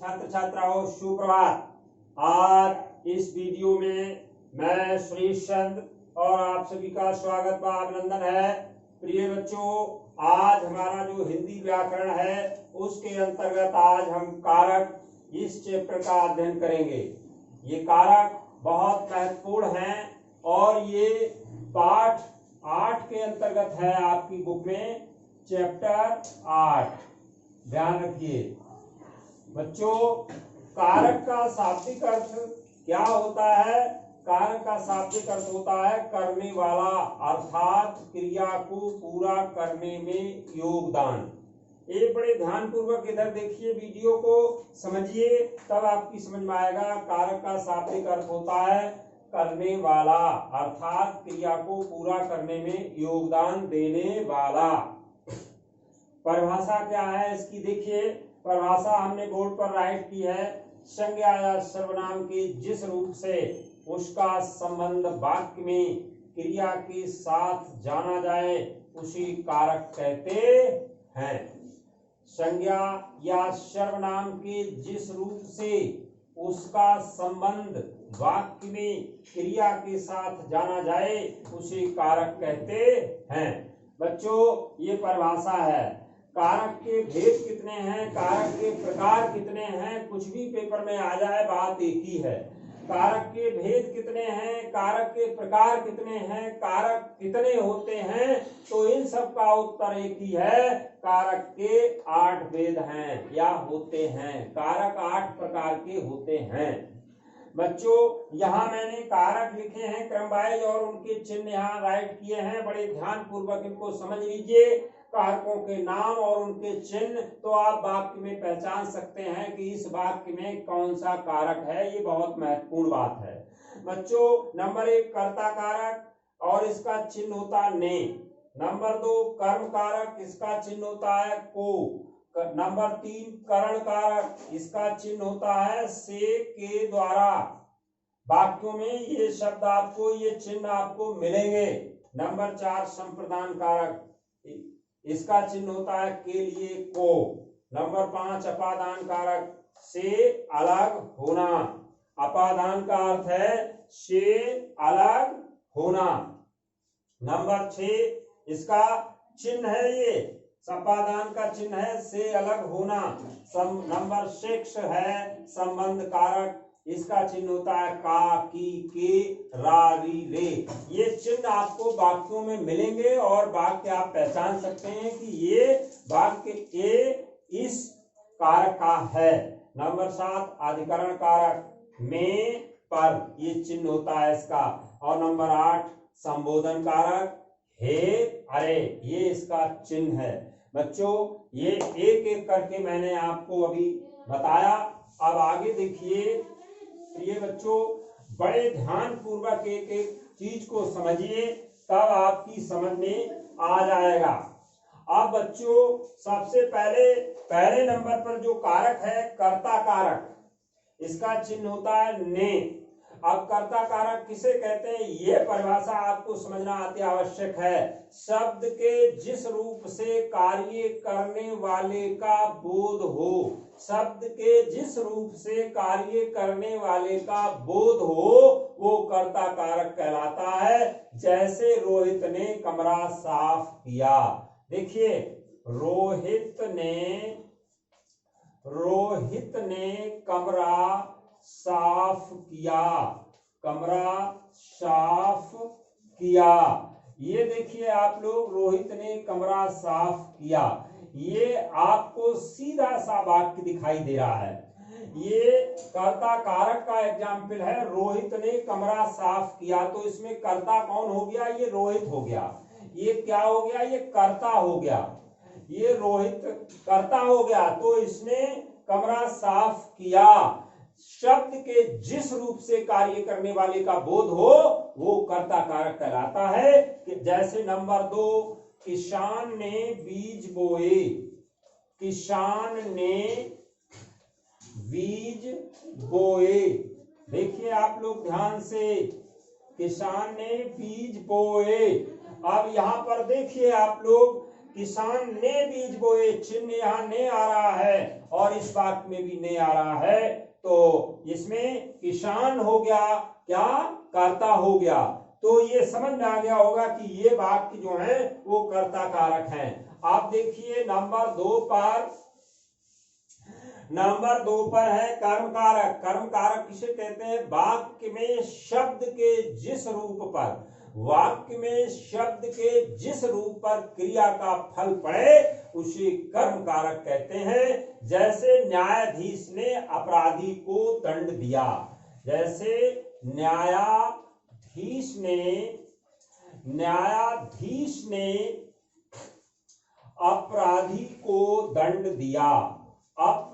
छात्र छात्राओं सुप्रभात। आज इस वीडियो में मैं श्रीश चंद्र और आप सभी का स्वागत व अभिनंदन है। प्रिय बच्चों, आज हमारा जो हिंदी व्याकरण है उसके अंतर्गत आज हम कारक इस चैप्टर का अध्ययन करेंगे। ये कारक बहुत महत्वपूर्ण हैं और ये पाठ 8 के अंतर्गत है आपकी बुक में, चैप्टर 8। ध्यान रखिए बच्चों, कारक का शाब्दिक अर्थ क्या होता है? कारक का शाब्दिक अर्थ होता है करने वाला, अर्थात क्रिया को पूरा करने में योगदान। एक बड़े ध्यान पूर्वक इधर देखिए, वीडियो को समझिए, तब आपकी समझ में आएगा। कारक का शाब्दिक अर्थ होता है करने वाला, अर्थात क्रिया को पूरा करने में योगदान देने वाला। परिभाषा क्या है इसकी देखिए। परिभाषा हमने बोर्ड पर राइट की है। संज्ञा या सर्वनाम के जिस रूप से उसका संबंध वाक्य में क्रिया के साथ जाना जाए उसी कारक कहते हैं। संज्ञा या सर्वनाम के जिस रूप से उसका संबंध वाक्य में क्रिया के साथ जाना जाए उसे कारक कहते हैं। बच्चों, ये परिभाषा है। कारक के भेद कितने हैं, कारक के प्रकार कितने हैं, कुछ भी पेपर में आ जाए बात एक ही है। कारक के भेद कितने हैं, कारक के प्रकार कितने हैं, कारक कितने होते हैं, तो इन सब का उत्तर एक ही है। कारक के 8 भेद हैं या होते हैं। कारक 8 प्रकार के होते हैं। बच्चों, यहाँ मैंने कारक लिखे हैं क्रम वाइज और उनके चिन्ह यहाँ राइट किए हैं। बड़े ध्यान पूर्वक इनको समझ लीजिए। कारकों के नाम और उनके चिन्ह तो आप वाक्य में पहचान सकते हैं कि इस वाक्य में कौन सा कारक है। ये बहुत महत्वपूर्ण बात है। बच्चों, नंबर 1 कर्ता कारक और इसका चिन्ह होता ने। नंबर 2 कर्म कारक, इसका चिन्ह होता है को। नंबर 3 करण कारक, इसका चिन्ह होता है से, के द्वारा। वाक्यों में ये शब्द आपको, ये चिन्ह आपको मिलेंगे। नंबर 4 संप्रदान कारक, इसका चिन्ह होता है के लिए को। नंबर 5 अपादान कारक, से अलग होना। अपादान का अर्थ है से अलग होना। नंबर 6 इसका चिन्ह है, ये अपादान का चिन्ह है से अलग होना। नंबर 6 है संबंध कारक, इसका चिन्ह होता है का, की, के, रा, री, रे। ये चिन्ह आपको वाक्यों में मिलेंगे और वाक्य आप पहचान सकते हैं कि ये वाक्य ए इस कारक का है। नंबर 7 अधिकरण कारक, में, पर, ये चिन्ह होता है इसका। और नंबर 8 संबोधन कारक, हे, अरे, ये इसका चिन्ह है। बच्चों, ये एक एक करके मैंने आपको अभी बताया। अब आगे देखिए प्रिय बच्चों, बड़े ध्यान पूर्वक एक एक चीज को समझिए, तब आपकी समझ में आ जाएगा। अब बच्चों, सबसे पहले नंबर पर जो कारक है कर्ता कारक, इसका चिन्ह होता है ने। अब कर्ता कारक किसे कहते हैं, यह परिभाषा आपको समझना अति आवश्यक है। शब्द के जिस रूप से कार्य करने वाले का बोध हो, शब्द के जिस रूप से कार्य करने वाले का बोध हो, वो कर्ता कारक कहलाता है। जैसे रोहित ने कमरा साफ किया। देखिए, रोहित ने कमरा साफ किया, कमरा साफ किया। ये देखिए आप लोग, रोहित ने कमरा साफ किया। ये आपको सीधा सा वाक्य दिखाई दे रहा है। ये कर्ता कारक का एग्जाम्पल है। रोहित ने कमरा साफ किया, तो इसमें कर्ता कौन हो गया? ये रोहित हो गया। ये क्या हो गया? ये कर्ता हो गया। ये रोहित कर्ता हो गया, तो इसने कमरा साफ किया। शब्द के जिस रूप से कार्य करने वाले का बोध हो, वो कर्ता कारक कहलाता है। कि जैसे नंबर 2 किसान ने बीज बोए, किसान ने बीज बोए। देखिए आप लोग ध्यान से, किसान ने बीज बोए। अब यहाँ पर देखिए आप लोग, किसान ने बीज बोए, चिन्ह यहाँ ने आ रहा है और इस वाक्य में भी ने आ रहा है, तो इसमें किसान हो गया, क्या कर्ता हो गया। तो ये समझ में आ गया होगा कि ये वाक्य जो है वो कर्ता कारक हैं। आप देखिए नंबर 2 पर है कर्म कारक। कर्म कारक किसे कहते हैं? वाक्य में शब्द के जिस रूप पर क्रिया का फल पड़े उसे कर्म कारक कहते हैं। जैसे न्यायाधीश ने अपराधी को दंड दिया, जैसे न्यायाधीश ने अपराधी को दंड दिया। आप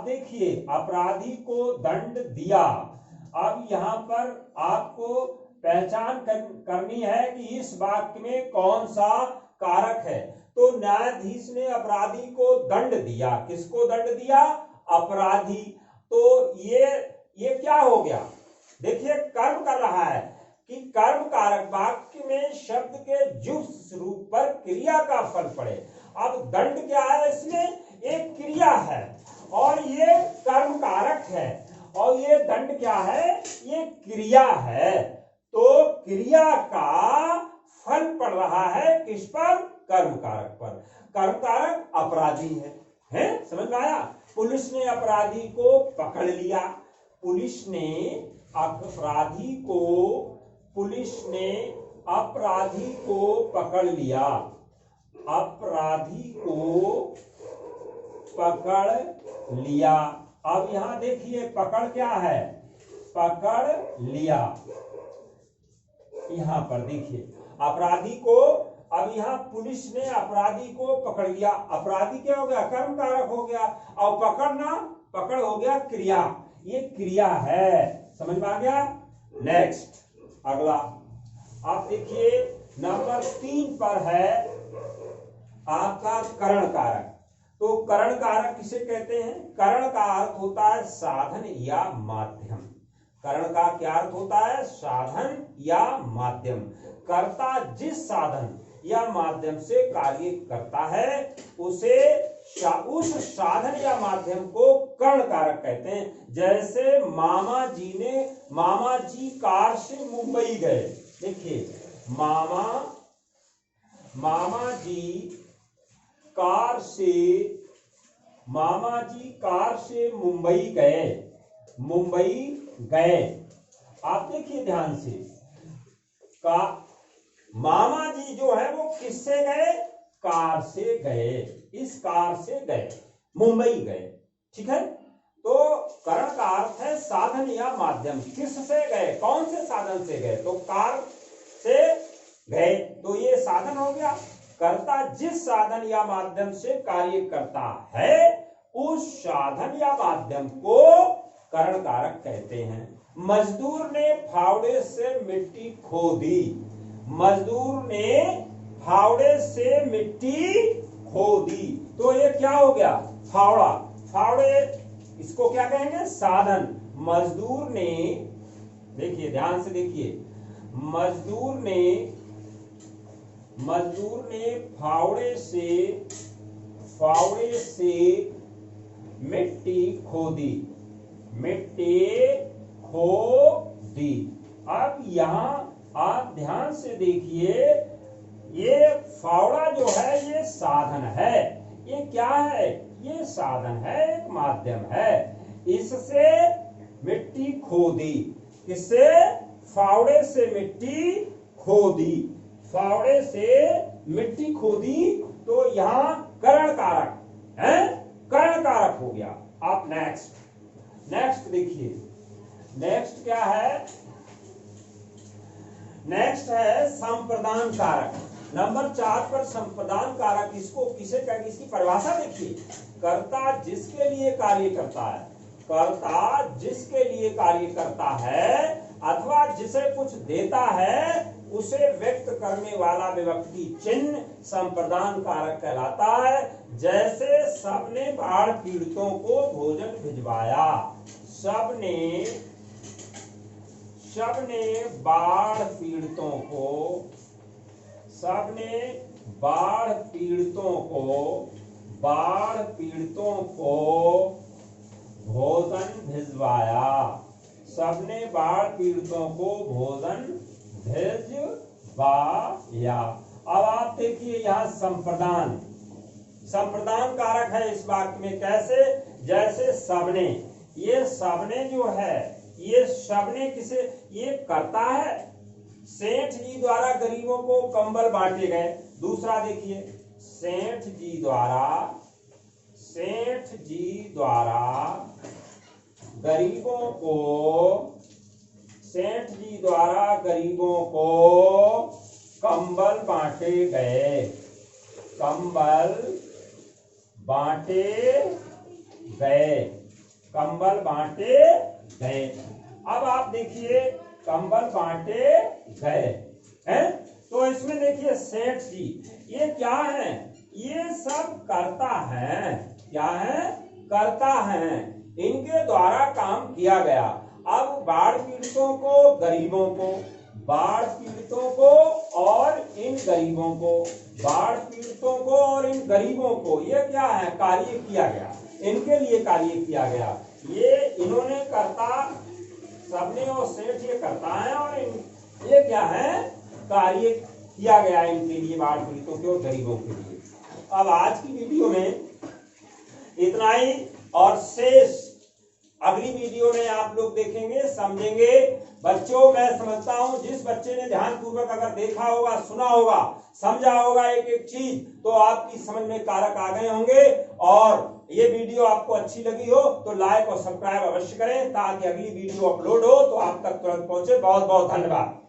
देखिए अपराधी को दंड दिया। अब यहां पर आपको पहचान करनी है कि इस वाक्य में कौन सा कारक है। तो न्यायाधीश ने अपराधी को दंड दिया। किसको दंड दिया? अपराधी। तो ये क्या हो गया? देखिए कर्म कर रहा है कि कर्म कारक वाक्य में शब्द के जिस रूप पर क्रिया का फल पड़े। अब दंड क्या है? इसमें एक क्रिया है और ये कर्म कारक है, और ये दंड क्या है? ये क्रिया है। तो क्रिया का फल पड़ रहा है किस पर? कर्म कारक पर। कर्म कारक अपराधी है, समझ में आया? पुलिस ने अपराधी को पकड़ लिया। पुलिस ने अपराधी को पकड़ लिया। अब यहां देखिए पकड़ क्या है? पकड़ लिया। यहां पर देखिए अपराधी को, अब यहां पुलिस ने अपराधी को पकड़ लिया। अपराधी क्या हो गया? कर्म कारक हो गया। और पकड़ हो गया क्रिया। ये क्रिया है, समझ में आ गया? नेक्स्ट अगला आप देखिए नंबर 3 पर है आपका करण कारक। तो करण कारक किसे कहते हैं? करण का अर्थ होता है साधन या माध्यम। करण का क्या अर्थ होता है? साधन या माध्यम। कर्ता जिस साधन या माध्यम से कार्य करता है उस साधन या माध्यम को करण कारक कहते हैं। जैसे मामा जी कार से मुंबई गए। देखिए मामा जी कार से मुंबई गए। आप देखिए ध्यान से, मामा जी जो है वो किससे गए? कार से गए। इस कार से गए, मुंबई गए, ठीक है। तो करण का अर्थ है साधन या माध्यम। किससे गए? कौन से साधन से गए? तो कार से गए, तो ये साधन हो गया। कर्ता जिस साधन या माध्यम से कार्य करता है उस साधन या माध्यम को करण कारक कहते हैं। मजदूर ने फावड़े से मिट्टी खोदी। तो ये क्या हो गया? फावड़े इसको क्या कहेंगे? साधन। मजदूर ने, देखिए ध्यान से देखिए, मजदूर ने फावड़े से मिट्टी खोदी। अब यहां आप ध्यान से देखिए, ये फावड़ा जो है ये साधन है। ये क्या है? ये साधन है, एक माध्यम है। इससे मिट्टी खोदी। किससे? फावड़े से मिट्टी खोदी। तो यहां करण कारक है, करण कारक हो गया। आप नेक्स्ट देखिए, नेक्स्ट क्या है? नेक्स्ट है संप्रदान कारक। नंबर 4 पर संप्रदान कारक इसको किसे कहेंगे? इसकी परिभाषा देखिए, कर्ता जिसके लिए कार्य करता है अथवा जिसे कुछ देता है उसे व्यक्त करने वाला विभक्ति चिन्ह संप्रदान कारक कहलाता है। जैसे सबने बाढ़ पीड़ितों को भोजन भिजवाया। सबने बाढ़ बाढ़ पीड़ितों को भोजन भिजवाया। सबने बाढ़ पीड़ितों को भोजन भिजवाया। अब आप देखिए यहाँ संप्रदान कारक है इस वाक्य में। कैसे? जैसे सबने, ये सबने जो है, ये सबने किसे, ये करता है। सेठ जी द्वारा गरीबों को कंबल बांटे गए। दूसरा देखिए, सेठ जी द्वारा गरीबों को कंबल बांटे गए। अब आप देखिए, कंबल बांटे गए हैं। तो इसमें देखिए सेठ जी, ये क्या है? ये सब करता है। क्या है? करता है। इनके द्वारा काम किया गया। अब बाढ़ पीड़ितों को, गरीबों को, बाढ़ पीड़ितों को और इन गरीबों को, बाढ़ पीड़ितों को और इन गरीबों को, ये क्या है? कार्य किया गया। इनके लिए कार्य किया गया। ये इन्होंने करता, सबने और सेठ ये करता है, और ये क्या है? कार्य किया गया इनके लिए, बाढ़ पीड़ितों के और गरीबों के लिए। अब आज की वीडियो में इतना ही, और शेष अगली वीडियो में आप लोग देखेंगे, समझेंगे। बच्चों, मैं समझता हूं जिस बच्चे ने ध्यानपूर्वक अगर देखा होगा, सुना होगा, समझा होगा एक एक चीज, तो आपकी समझ में कारक आ गए होंगे। और ये वीडियो आपको अच्छी लगी हो तो लाइक और सब्सक्राइब अवश्य करें, ताकि अगली वीडियो अपलोड हो तो आप तक तुरंत पहुंचे। बहुत बहुत धन्यवाद।